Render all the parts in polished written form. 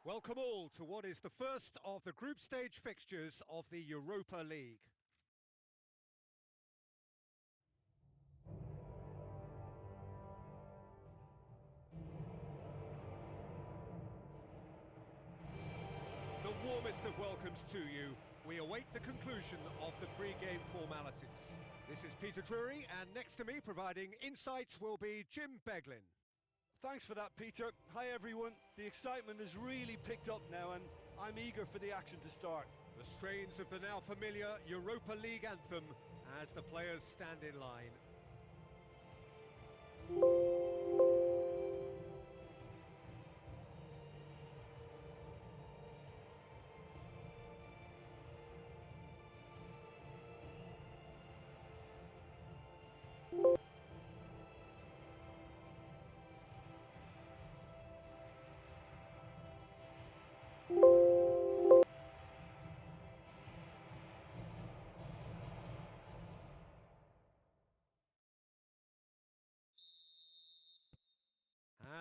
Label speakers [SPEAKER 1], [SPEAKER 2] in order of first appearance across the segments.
[SPEAKER 1] Welcome all to what is the first of the group stage fixtures of the Europa League. The warmest of welcomes to you. We await the conclusion of the pre-game formalities. This is Peter Drury, and next to me providing insights will be Jim Beglin.
[SPEAKER 2] Thanks for that, Peter. Hi, everyone. The excitement has really picked up now, and I'm eager for the action to start.
[SPEAKER 1] The strains of the now familiar Europa League anthem as the players stand in line.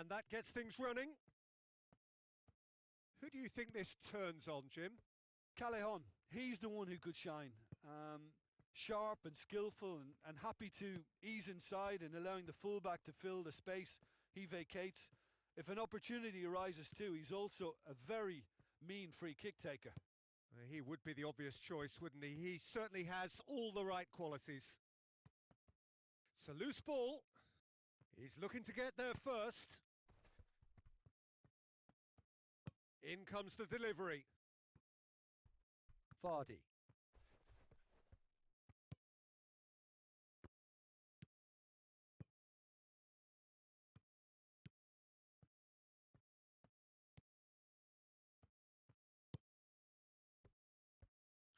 [SPEAKER 1] And that gets things running. Who do you think this turns on, Jim?
[SPEAKER 2] Callejon, he's the one who could shine. Sharp and skillful and happy to ease inside and allowing the fullback to fill the space he vacates. If an opportunity arises too, he's also a very mean free kick taker.
[SPEAKER 1] He would be the obvious choice, wouldn't he? He certainly has all the right qualities. It's a loose ball. He's looking to get there first. In comes the delivery. Vardy.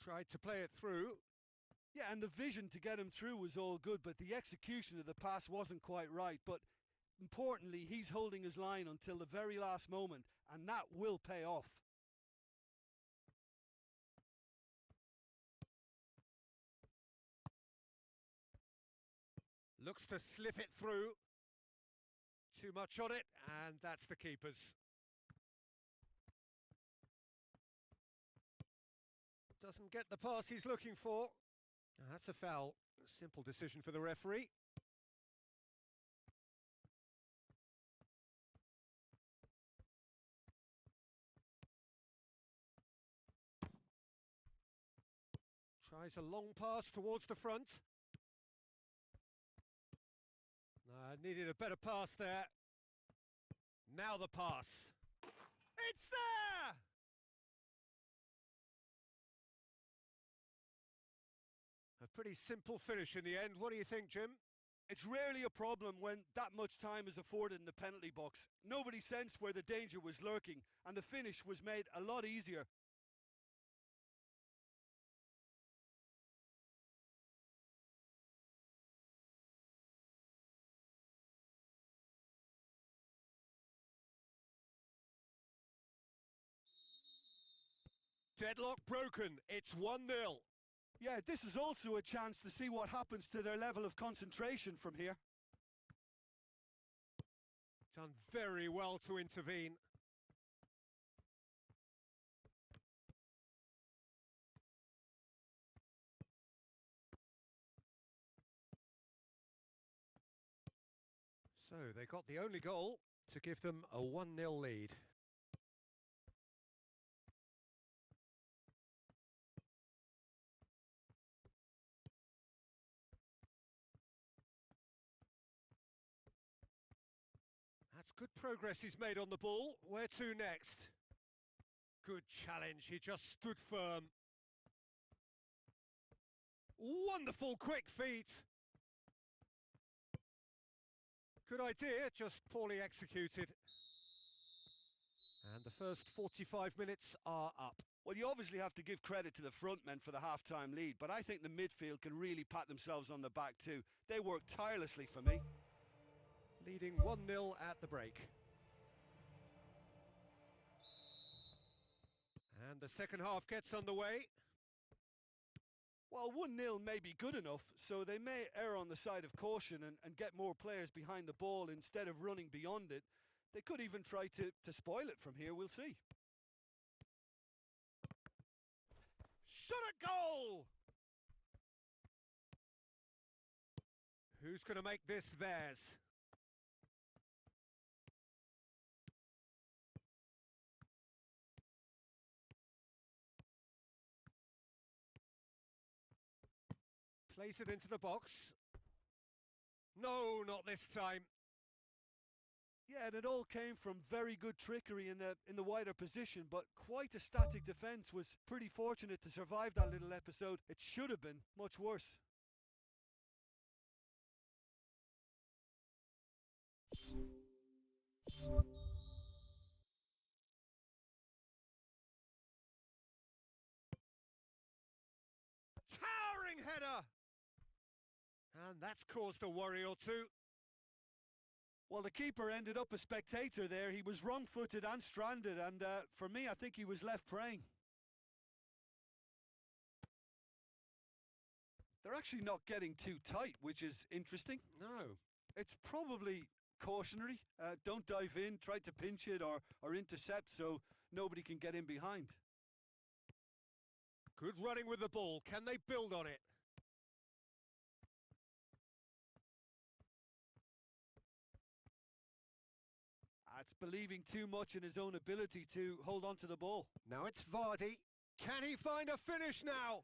[SPEAKER 1] Tried to play it through.
[SPEAKER 2] Yeah, and the vision to get him through was all good, but the execution of the pass wasn't quite right. But importantly, he's holding his line until the very last moment, and that will pay off.
[SPEAKER 1] Looks to slip it through. Too much on it, and that's the keeper's. Doesn't get the pass he's looking for. That's a foul. A simple decision for the referee. Tries a long pass towards the front. Needed a better pass there. Now the pass. It's there! A pretty simple finish in the end. What do you think, Jim?
[SPEAKER 2] It's rarely a problem when that much time is afforded in the penalty box. Nobody sensed where the danger was lurking, and the finish was made a lot easier.
[SPEAKER 1] Deadlock broken. It's 1-0.
[SPEAKER 2] Yeah, this is also a chance to see what happens to their level of concentration from here.
[SPEAKER 1] Done very well to intervene. So they got the only goal to give them a 1-0 lead. That's good progress he's made on the ball. Where to next? Good challenge, he just stood firm. Wonderful quick feet. Good idea, just poorly executed. And the first 45 minutes are up.
[SPEAKER 2] Well, you obviously have to give credit to the front men for the half-time lead, but I think the midfield can really pat themselves on the back too. They work tirelessly for me.
[SPEAKER 1] Leading 1-0 at the break. And the second half gets underway.
[SPEAKER 2] Well, 1-0 may be good enough, so they may err on the side of caution and get more players behind the ball instead of running beyond it. They could even try to spoil it from here, we'll see.
[SPEAKER 1] Shot at goal! Who's going to make this theirs? Place it into the box. No, not this time.
[SPEAKER 2] Yeah, and it all came from very good trickery in the wider position, but quite a static defence. Was pretty fortunate to survive that little episode. It should have been much worse.
[SPEAKER 1] Towering header! And that's caused a worry or two.
[SPEAKER 2] Well, the keeper ended up a spectator there. He was wrong-footed and stranded, and for me, I think he was left praying. They're actually not getting too tight, which is interesting.
[SPEAKER 1] No.
[SPEAKER 2] It's probably cautionary. Don't dive in, try to pinch it or intercept so nobody can get in behind.
[SPEAKER 1] Good running with the ball. Can they build on it?
[SPEAKER 2] It's believing too much in his own ability to hold on to the ball.
[SPEAKER 1] Now it's Vardy. Can he find a finish now?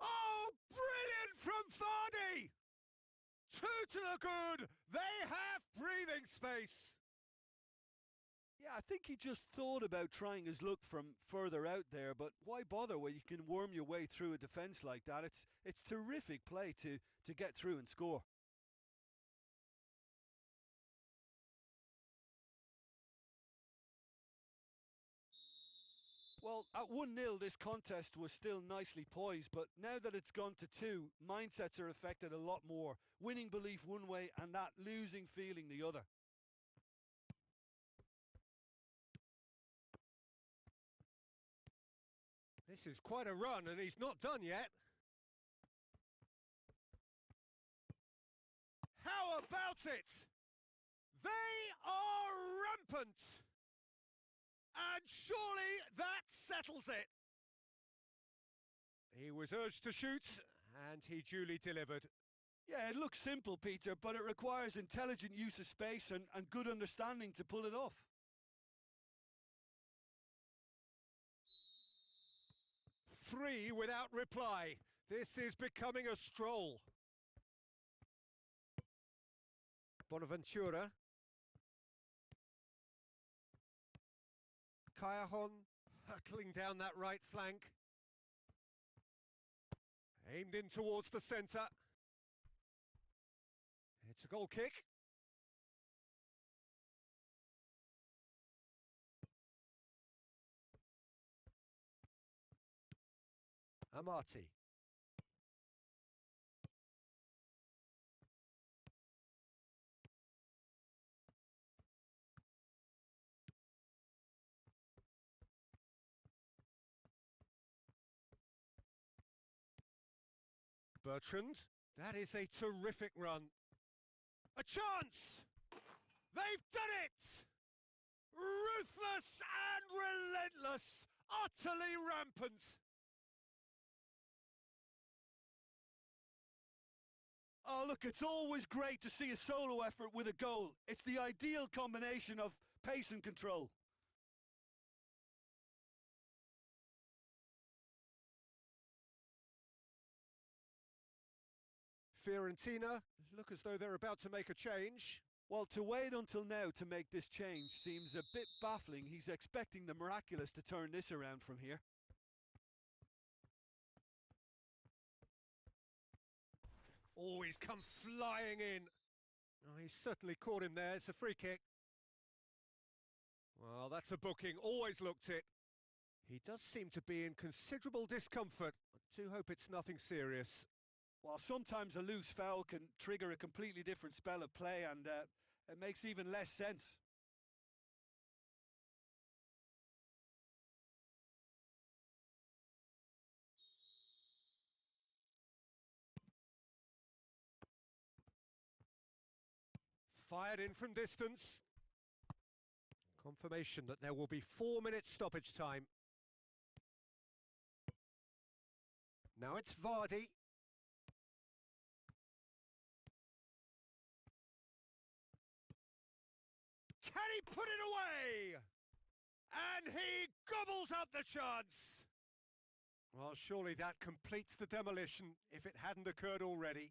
[SPEAKER 1] Oh, brilliant from Vardy! Two to the good. They have breathing space.
[SPEAKER 2] Yeah, I think he just thought about trying his luck from further out there, but why bother where you can worm your way through a defence like that? It's terrific play to get through and score. Well, at 1-0, this contest was still nicely poised, but now that it's gone to 2, mindsets are affected a lot more. Winning belief one way and that losing feeling the other.
[SPEAKER 1] This is quite a run, and he's not done yet. How about it? They are rampant! And surely that settles it. He was urged to shoot, and he duly delivered.
[SPEAKER 2] Yeah, it looks simple, Peter, but it requires intelligent use of space and good understanding to pull it off.
[SPEAKER 1] Three without reply. This is becoming a stroll. Bonaventura. Callejon hurtling down that right flank. Aimed in towards the centre. It's a goal kick. Amati. Bertrand. That is a terrific run. A chance! They've done it! Ruthless and relentless, utterly rampant.
[SPEAKER 2] Oh, look, it's always great to see a solo effort with a goal. It's the ideal combination of pace and control.
[SPEAKER 1] Fiorentina look as though they're about to make a change.
[SPEAKER 2] Well, to wait until now to make this change seems a bit baffling. He's expecting the miraculous to turn this around from here.
[SPEAKER 1] Oh, he's come flying in. Oh, he's certainly caught him there. It's a free kick. Well, that's a booking. Always looked it. He does seem to be in considerable discomfort. I do hope it's nothing serious.
[SPEAKER 2] Well, sometimes a loose foul can trigger a completely different spell of play, and it makes even less sense.
[SPEAKER 1] Fired in from distance. Confirmation that there will be 4 minutes stoppage time. Now it's Vardy. Can he put it away? And he gobbles up the chance. Well, surely that completes the demolition if it hadn't occurred already.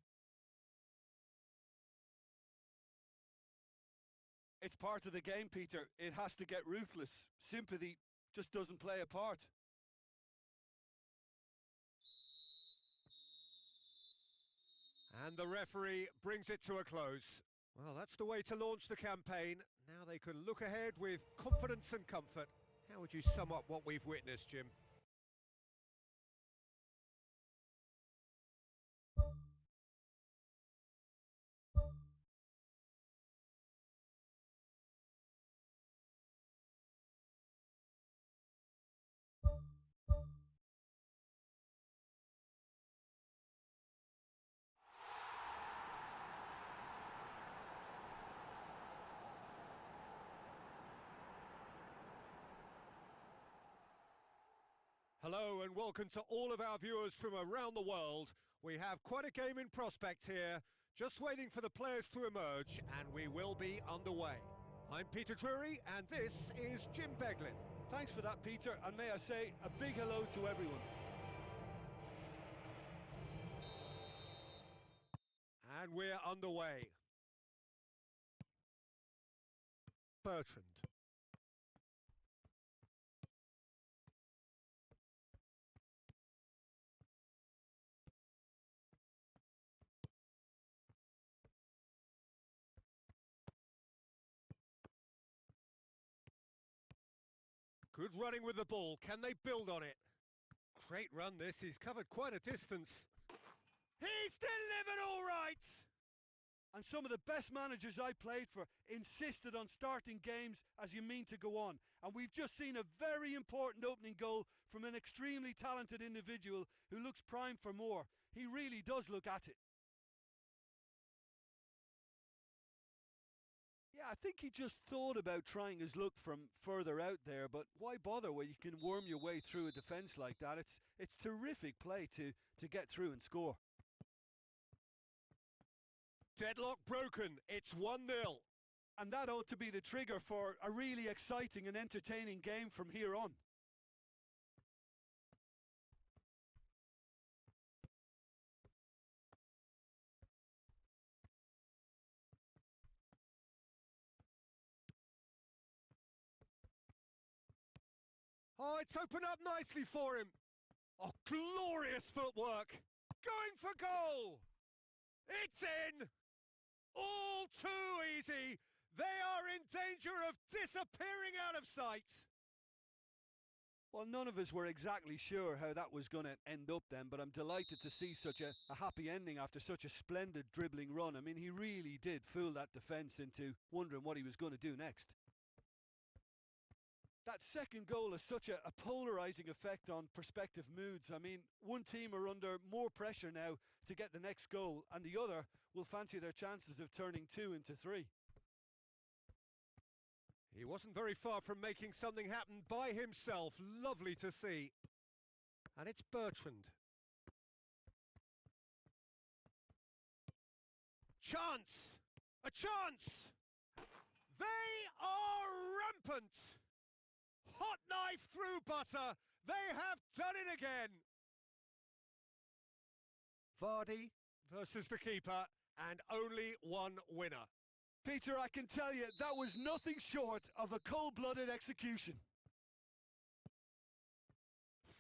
[SPEAKER 2] It's part of the game, Peter. It has to get ruthless. Sympathy just doesn't play a part.
[SPEAKER 1] And the referee brings it to a close. Well, that's the way to launch the campaign. Now they can look ahead with confidence and comfort. How would you sum up what we've witnessed, Jim? Hello and welcome to all of our viewers from around the world. We have quite a game in prospect here, just waiting for the players to emerge, and we will be underway. I'm Peter Drury, and this is Jim Beglin.
[SPEAKER 2] Thanks for that, Peter, and may I say a big hello to everyone.
[SPEAKER 1] And we're underway. Bertrand. Good running with the ball. Can they build on it? Great run this. He's covered quite a distance. He's delivered all right!
[SPEAKER 2] And some of the best managers I played for insisted on starting games as you mean to go on. And we've just seen a very important opening goal from an extremely talented individual who looks primed for more. He really does look at it. Yeah, I think he just thought about trying his luck from further out there, but why bother when you can worm your way through a defence like that? It's terrific play to get through and score.
[SPEAKER 1] Deadlock broken, it's 1-0.
[SPEAKER 2] And that ought to be the trigger for a really exciting and entertaining game from here on.
[SPEAKER 1] Oh, it's opened up nicely for him. Oh, glorious footwork. Going for goal. It's in. All too easy. They are in danger of disappearing out of sight.
[SPEAKER 2] Well, none of us were exactly sure how that was going to end up then, but I'm delighted to see such a happy ending after such a splendid dribbling run. I mean, he really did fool that defence into wondering what he was going to do next. That second goal has such a polarising effect on prospective moods. I mean, one team are under more pressure now to get the next goal, and the other will fancy their chances of turning 2 into 3.
[SPEAKER 1] He wasn't very far from making something happen by himself. Lovely to see. And it's Bertrand. Chance! A chance! They are rampant! Hot knife through butter. They have done it again. Vardy versus the keeper, and only one winner.
[SPEAKER 2] Peter, I can tell you, that was nothing short of a cold-blooded execution.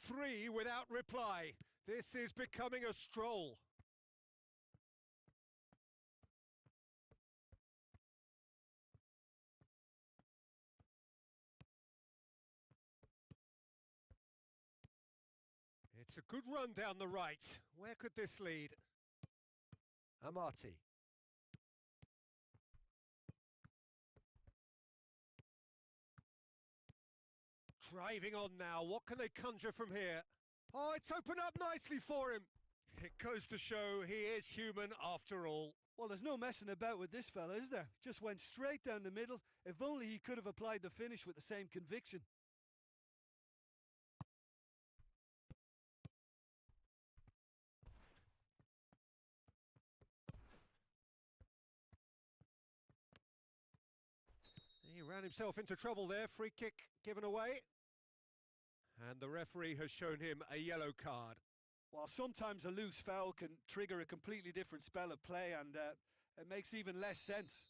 [SPEAKER 1] 3 without reply. This is becoming a stroll. It's a good run down the right. Where could this lead? Amati. Driving on now. What can they conjure from here? Oh, it's opened up nicely for him. It goes to show he is human after all.
[SPEAKER 2] Well, there's no messing about with this fella, is there? Just went straight down the middle. If only he could have applied the finish with the same conviction.
[SPEAKER 1] He ran himself into trouble there. Free kick given away. And the referee has shown him a yellow card.
[SPEAKER 2] Well, sometimes a loose foul can trigger a completely different spell of play, and it makes even less sense.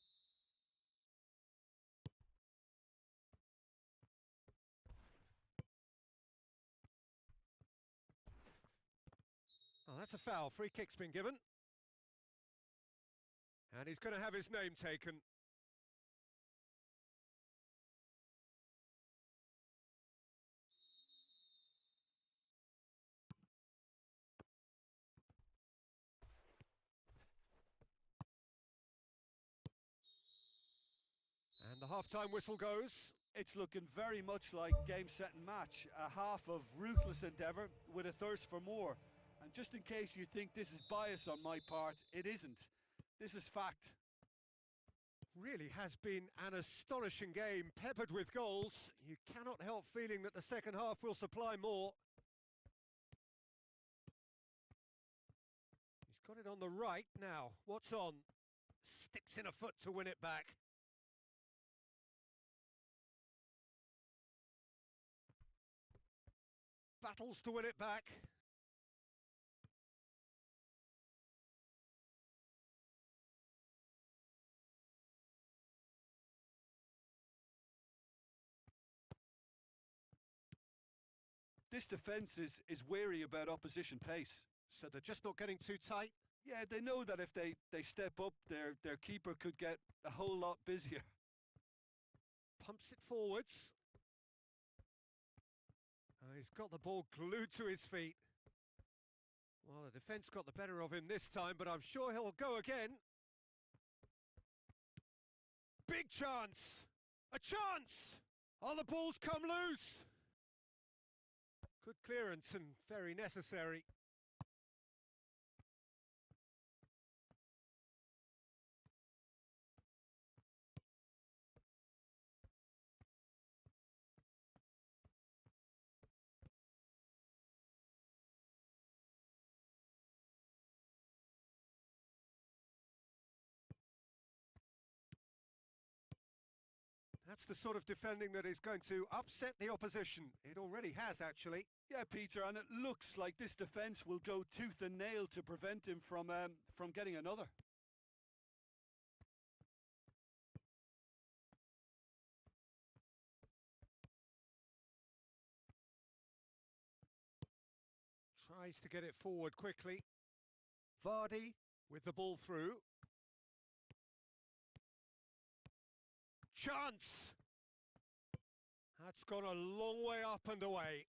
[SPEAKER 1] Oh, that's a foul. Free kick's been given. And he's going to have his name taken. And the half-time whistle goes.
[SPEAKER 2] It's looking very much like game, set and match. A half of ruthless endeavour with a thirst for more. And just in case you think this is bias on my part, it isn't. This is fact.
[SPEAKER 1] Really has been an astonishing game, peppered with goals. You cannot help feeling that the second half will supply more. He's got it on the right now. What's on? Sticks in a foot to win it back. Battles to win it back.
[SPEAKER 2] This defence is wary about opposition pace.
[SPEAKER 1] So they're just not getting too tight?
[SPEAKER 2] Yeah, they know that if they step up, their keeper could get a whole lot busier.
[SPEAKER 1] Pumps it forwards. He's got the ball glued to his feet. Well, the defence got the better of him this time, but I'm sure he'll go again. Big chance! A chance! Oh, the ball's come loose! Good clearance and very necessary. That's the sort of defending that is going to upset the opposition. It already has, actually.
[SPEAKER 2] Yeah, Peter, and it looks like this defence will go tooth and nail to prevent him from getting another.
[SPEAKER 1] Tries to get it forward quickly. Vardy with the ball through. Chance! That's gone a long way up and away.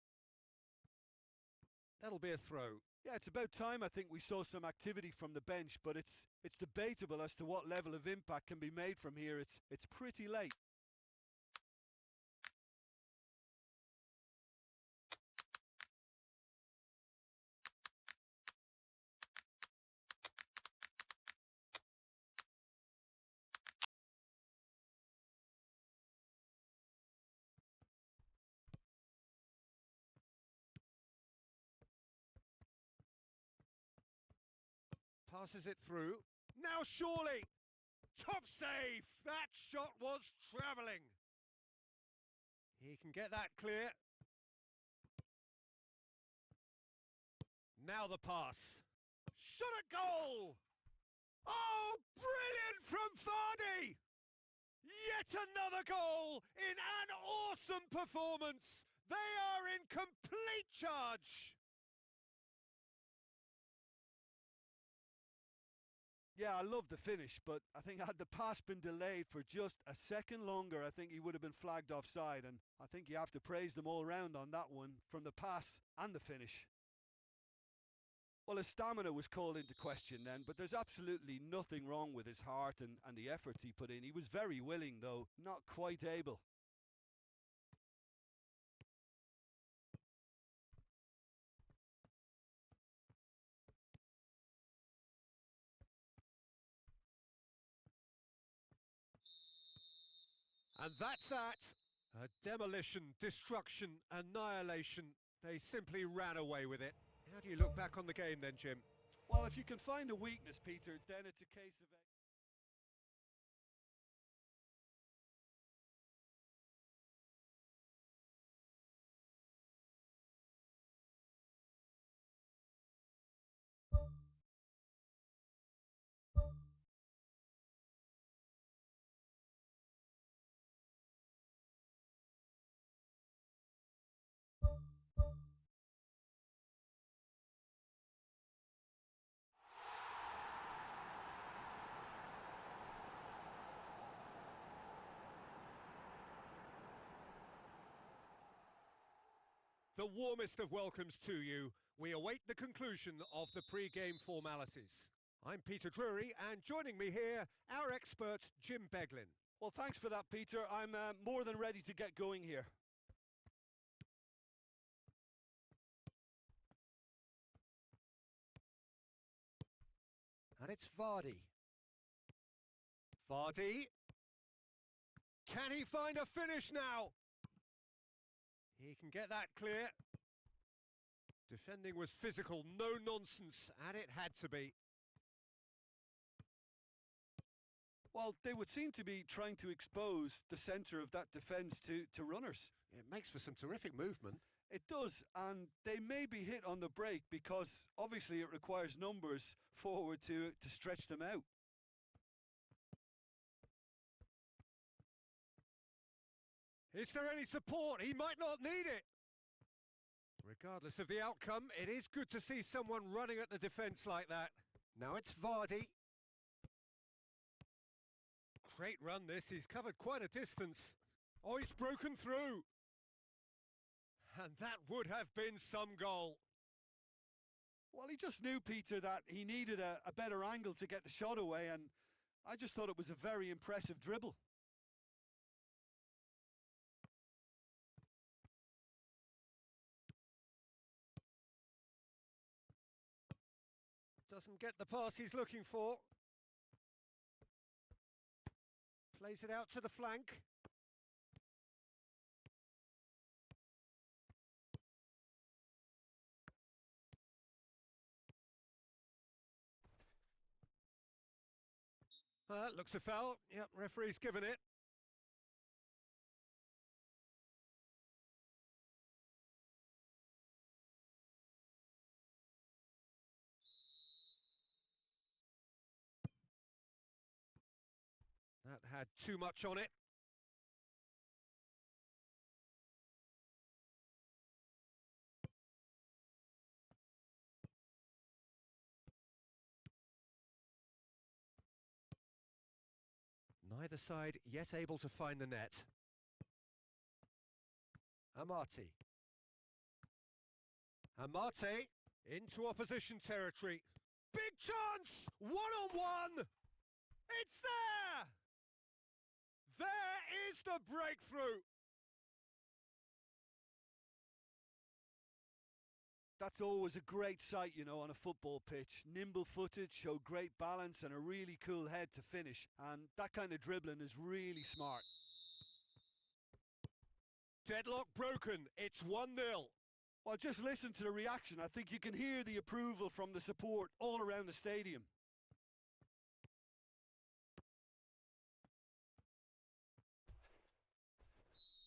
[SPEAKER 1] That'll be a throw.
[SPEAKER 2] Yeah, it's about time I think we saw some activity from the bench, but it's debatable as to what level of impact can be made from here. It's pretty late.
[SPEAKER 1] Passes it through. Now surely! Top save! That shot was travelling. He can get that clear. Now the pass. Shot at goal! Oh, brilliant from Vardy! Yet another goal in an awesome performance. They are in complete charge.
[SPEAKER 2] Yeah, I love the finish, but I think had the pass been delayed for just a second longer, I think he would have been flagged offside, and I think you have to praise them all round on that one, from the pass and the finish. Well, his stamina was called into question then, but there's absolutely nothing wrong with his heart and the efforts he put in. He was very willing, though, not quite able.
[SPEAKER 1] And that's that. A demolition, destruction, annihilation. They simply ran away with it. How do you look back on the game then, Jim?
[SPEAKER 2] Well, if you can find a weakness, Peter, then it's a case of...
[SPEAKER 1] The warmest of welcomes to you. We await the conclusion of the pre-game formalities. I'm Peter Drury, and joining me here, our expert, Jim Beglin.
[SPEAKER 2] Well, thanks for that, Peter. I'm more than ready to get going here.
[SPEAKER 1] And it's Vardy. Vardy. Can he find a finish now? He can get that clear. Defending was physical, no nonsense, and it had to be.
[SPEAKER 2] Well, they would seem to be trying to expose the centre of that defence to runners.
[SPEAKER 1] It makes for some terrific movement.
[SPEAKER 2] It does, and they may be hit on the break because obviously it requires numbers forward to stretch them out.
[SPEAKER 1] Is there any support? He might not need it. Regardless of the outcome, it is good to see someone running at the defence like that. Now it's Vardy. Great run this, he's covered quite a distance. Oh, he's broken through. And that would have been some goal.
[SPEAKER 2] Well, he just knew, Peter, that he needed a better angle to get the shot away, and I just thought it was a very impressive dribble.
[SPEAKER 1] Doesn't get the pass he's looking for. Plays it out to the flank. Looks a foul. Yep, referee's given it. That had too much on it. Neither side yet able to find the net. Amati. Amati into opposition territory. Big chance! One-on-one! It's there! There is the breakthrough!
[SPEAKER 2] That's always a great sight, you know, on a football pitch. Nimble-footed, showed great balance and a really cool head to finish. And that kind of dribbling is really smart.
[SPEAKER 1] Deadlock broken. It's 1-0.
[SPEAKER 2] Well, just listen to the reaction. I think you can hear the approval from the support all around the stadium.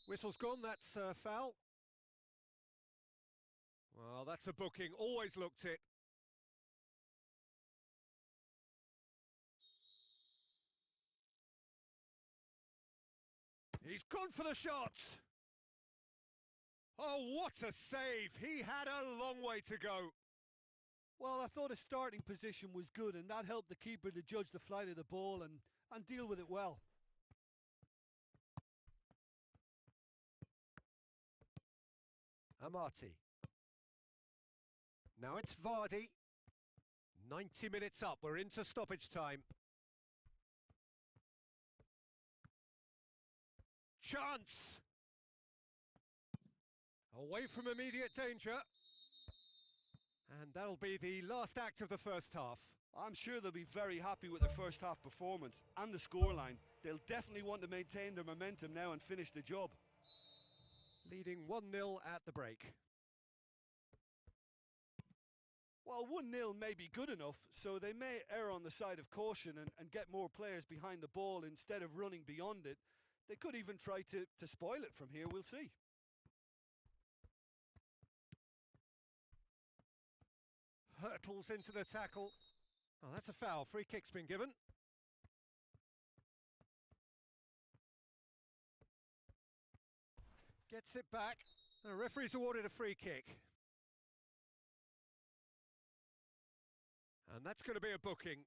[SPEAKER 1] Whistle's gone. That's foul. Well, that's a booking. Always looked it. He's gone for the shot. Oh, what a save. He had a long way to go.
[SPEAKER 2] Well, I thought his starting position was good, and that helped the keeper to judge the flight of the ball and deal with it well.
[SPEAKER 1] Amati. Now it's Vardy. 90 minutes up. We're into stoppage time. Chance! Away from immediate danger. And that'll be the last act of the first half.
[SPEAKER 2] I'm sure they'll be very happy with their first half performance and the scoreline. They'll definitely want to maintain their momentum now and finish the job.
[SPEAKER 1] Leading 1-0 at the break.
[SPEAKER 2] Well, 1-0 may be good enough, so they may err on the side of caution and get more players behind the ball instead of running beyond it. They could even try to spoil it from here, we'll see.
[SPEAKER 1] Hurtles into the tackle. Oh, that's a foul. Free kick's been given. Gets it back. The referee's awarded a free kick. And that's going to be a booking.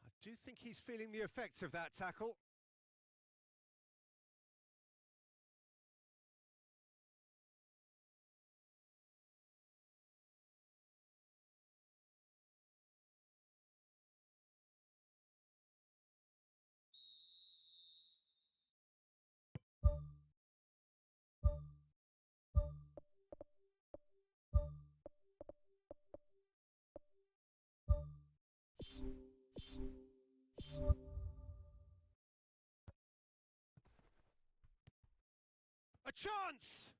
[SPEAKER 1] I do think he's feeling the effects of that tackle. A chance!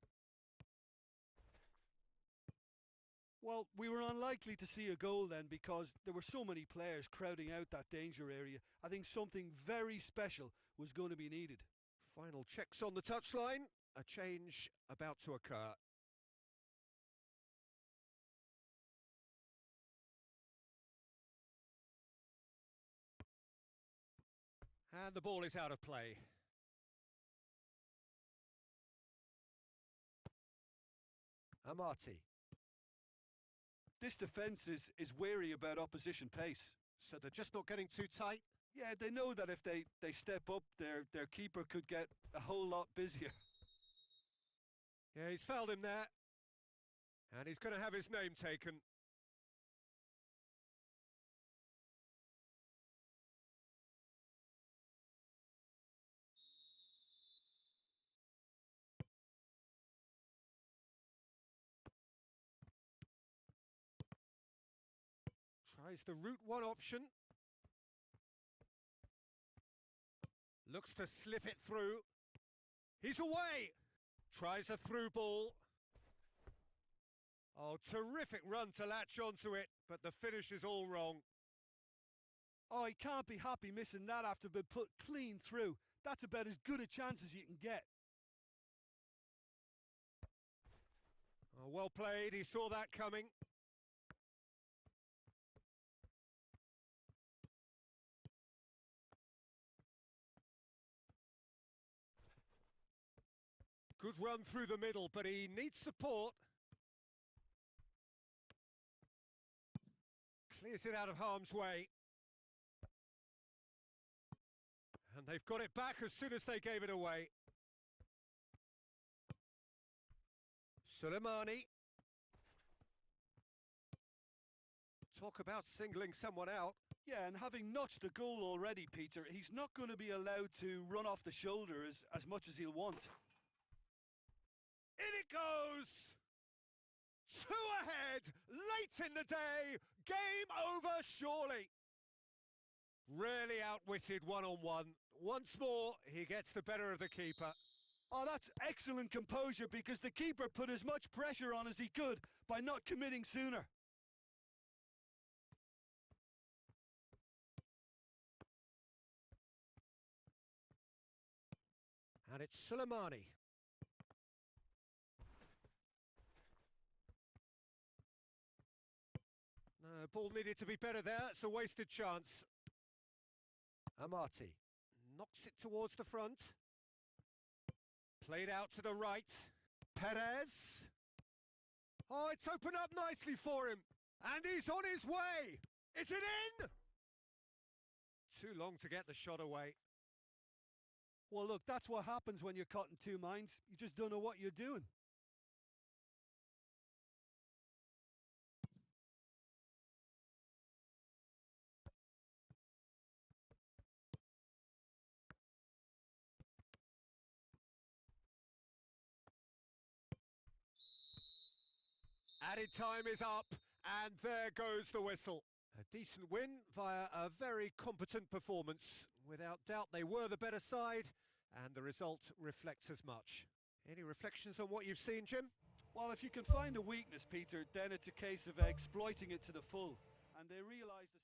[SPEAKER 2] Well, we were unlikely to see a goal then because there were so many players crowding out that danger area. I think something very special was going to be needed.
[SPEAKER 1] Final checks on the touchline. A change about to occur. And the ball is out of play. Amati.
[SPEAKER 2] This defence is wary about opposition pace.
[SPEAKER 1] So they're just not getting too tight?
[SPEAKER 2] Yeah, they know that if they step up, their keeper could get a whole lot busier.
[SPEAKER 1] Yeah, he's fouled him there. And he's going to have his name taken. Tries the route one option. Looks to slip it through. He's away! Tries a through ball. Oh, terrific run to latch onto it, but the finish is all wrong.
[SPEAKER 2] Oh, he can't be happy missing that after being put clean through. That's about as good a chance as you can get.
[SPEAKER 1] Oh, well played, he saw that coming. Good run through the middle, but he needs support. Clears it out of harm's way. And they've got it back as soon as they gave it away. Soleimani. Talk about singling someone out.
[SPEAKER 2] Yeah, and having notched a goal already, Peter, he's not going to be allowed to run off the shoulder as much as he'll want.
[SPEAKER 1] In it goes! 2 ahead, late in the day, game over surely. Really outwitted one-on-one. Once more, he gets the better of the keeper.
[SPEAKER 2] Oh, that's excellent composure because the keeper put as much pressure on as he could by not committing sooner.
[SPEAKER 1] And it's Soleimani. No, ball needed to be better there. It's a wasted chance. Amati knocks it towards the front. Played out to the right. Perez. Oh, it's opened up nicely for him. And he's on his way. Is it in? Too long to get the shot away.
[SPEAKER 2] Well, look, that's what happens when you're caught in two minds. You just don't know what you're doing.
[SPEAKER 1] Added time is up, and there goes the whistle. A decent win via a very competent performance. Without doubt, they were the better side, and the result reflects as much. Any reflections on what you've seen, Jim?
[SPEAKER 2] Well, if you can find a weakness, Peter, then it's a case of exploiting it to the full. And they realise the...